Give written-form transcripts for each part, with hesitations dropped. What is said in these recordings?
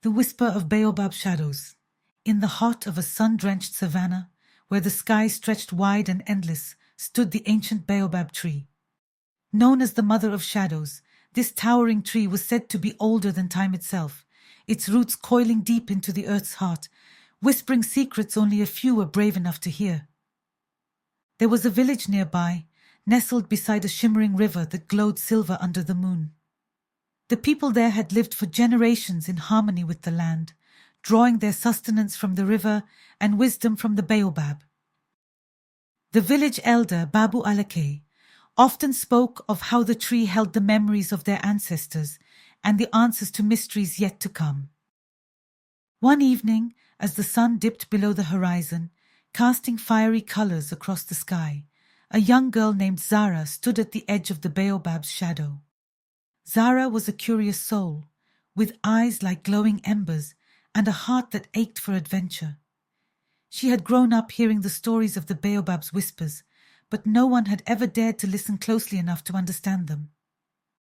The whisper of Baobab shadows. In the heart of a sun-drenched savannah, where the sky stretched wide and endless, stood the ancient Baobab tree. Known as the mother of shadows, this towering tree was said to be older than time itself, its roots coiling deep into the earth's heart, whispering secrets only a few were brave enough to hear. There was a village nearby, nestled beside a shimmering river that glowed silver under the moon. The people there had lived for generations in harmony with the land, drawing their sustenance from the river and wisdom from the Baobab. The village elder, Babu Alake, often spoke of how the tree held the memories of their ancestors and the answers to mysteries yet to come. One evening, as the sun dipped below the horizon, casting fiery colors across the sky, a young girl named Zara stood at the edge of the Baobab's shadow. Zara was a curious soul, with eyes like glowing embers and a heart that ached for adventure. She had grown up hearing the stories of the Baobab's whispers, but no one had ever dared to listen closely enough to understand them.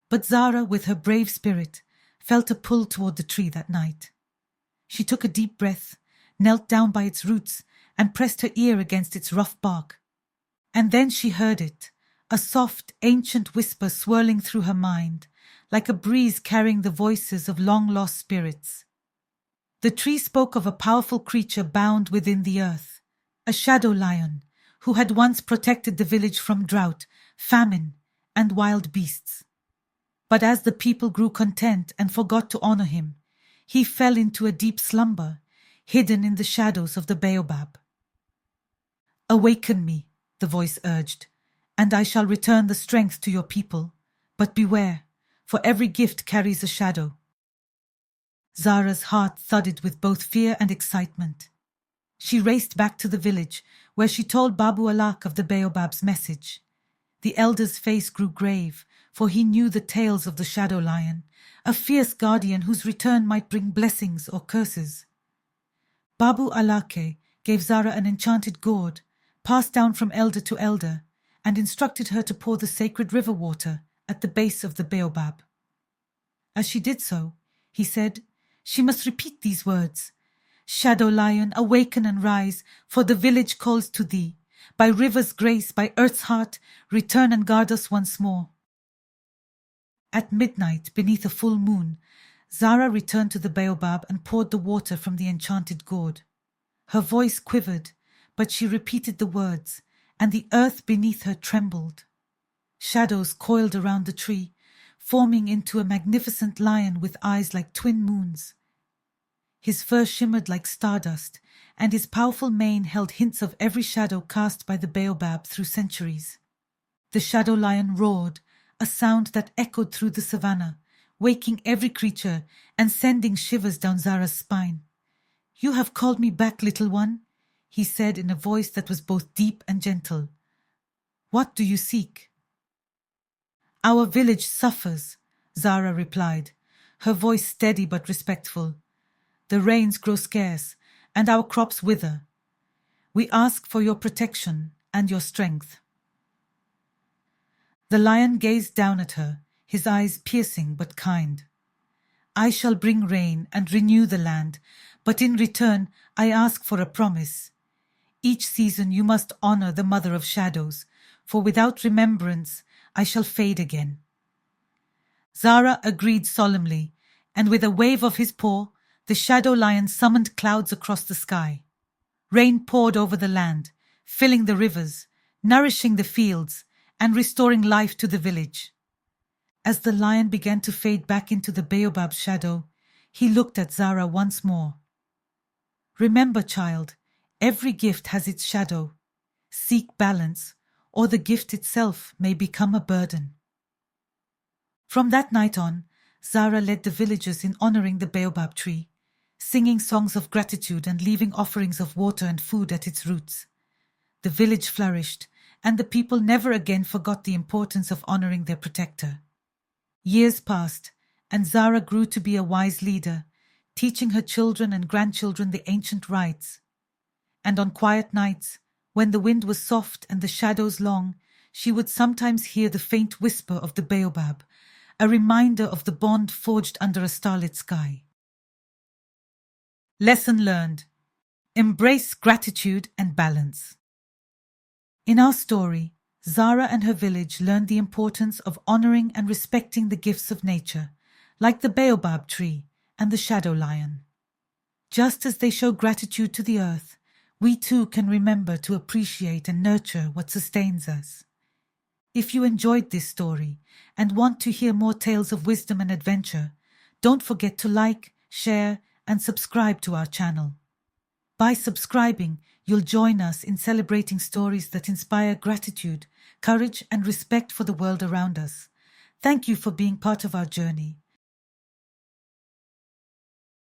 But Zara, with her brave spirit, felt a pull toward the tree that night. She took a deep breath, knelt down by its roots, and pressed her ear against its rough bark. And then she heard it, a soft, ancient whisper swirling through her mind, like a breeze carrying the voices of long-lost spirits. The tree spoke of a powerful creature bound within the earth, a shadow lion, who had once protected the village from drought, famine, and wild beasts. But as the people grew content and forgot to honor him, he fell into a deep slumber, hidden in the shadows of the Baobab. "Awaken me," the voice urged, "and I shall return the strength to your people. But beware, for every gift carries a shadow." Zara's heart thudded with both fear and excitement. She raced back to the village, where she told Babu Alake of the Baobab's message. The elder's face grew grave, for he knew the tales of the shadow lion, a fierce guardian whose return might bring blessings or curses. Babu Alake gave Zara an enchanted gourd, passed down from elder to elder, and instructed her to pour the sacred river water at the base of the Baobab. As she did so, he said, she must repeat these words: "Shadow lion, awaken and rise, for the village calls to thee. By river's grace, by earth's heart, return and guard us once more." At midnight, beneath a full moon, Zara returned to the Baobab and poured the water from the enchanted gourd. Her voice quivered, but she repeated the words, and the earth beneath her trembled. Shadows coiled around the tree, forming into a magnificent lion with eyes like twin moons. His fur shimmered like stardust, and his powerful mane held hints of every shadow cast by the Baobab through centuries. The shadow lion roared, a sound that echoed through the savannah, waking every creature and sending shivers down Zara's spine. "You have called me back, little one," he said in a voice that was both deep and gentle. "What do you seek?" "Our village suffers," Zara replied, her voice steady but respectful. "The rains grow scarce, and our crops wither. We ask for your protection and your strength." The lion gazed down at her, his eyes piercing but kind. "I shall bring rain and renew the land, but in return I ask for a promise. Each season you must honor the Mother of Shadows, for without remembrance I shall fade again." Zara agreed solemnly, and with a wave of his paw, the shadow lion summoned clouds across the sky. Rain poured over the land, filling the rivers, nourishing the fields, and restoring life to the village. As the lion began to fade back into the Baobab's shadow, he looked at Zara once more. "Remember, child, every gift has its shadow. Seek balance, or the gift itself may become a burden." From that night on, Zara led the villagers in honoring the Baobab tree, singing songs of gratitude and leaving offerings of water and food at its roots. The village flourished, and the people never again forgot the importance of honoring their protector. Years passed, and Zara grew to be a wise leader, teaching her children and grandchildren the ancient rites. And on quiet nights, when the wind was soft and the shadows long, she would sometimes hear the faint whisper of the Baobab, a reminder of the bond forged under a starlit sky. Lesson learned. Embrace gratitude and balance. In our story, Zara and her village learned the importance of honoring and respecting the gifts of nature, like the Baobab tree and the shadow lion. Just as they show gratitude to the earth, we too can remember to appreciate and nurture what sustains us. If you enjoyed this story and want to hear more tales of wisdom and adventure, don't forget to like, share, and subscribe to our channel. By subscribing, you'll join us in celebrating stories that inspire gratitude, courage, and respect for the world around us. Thank you for being part of our journey.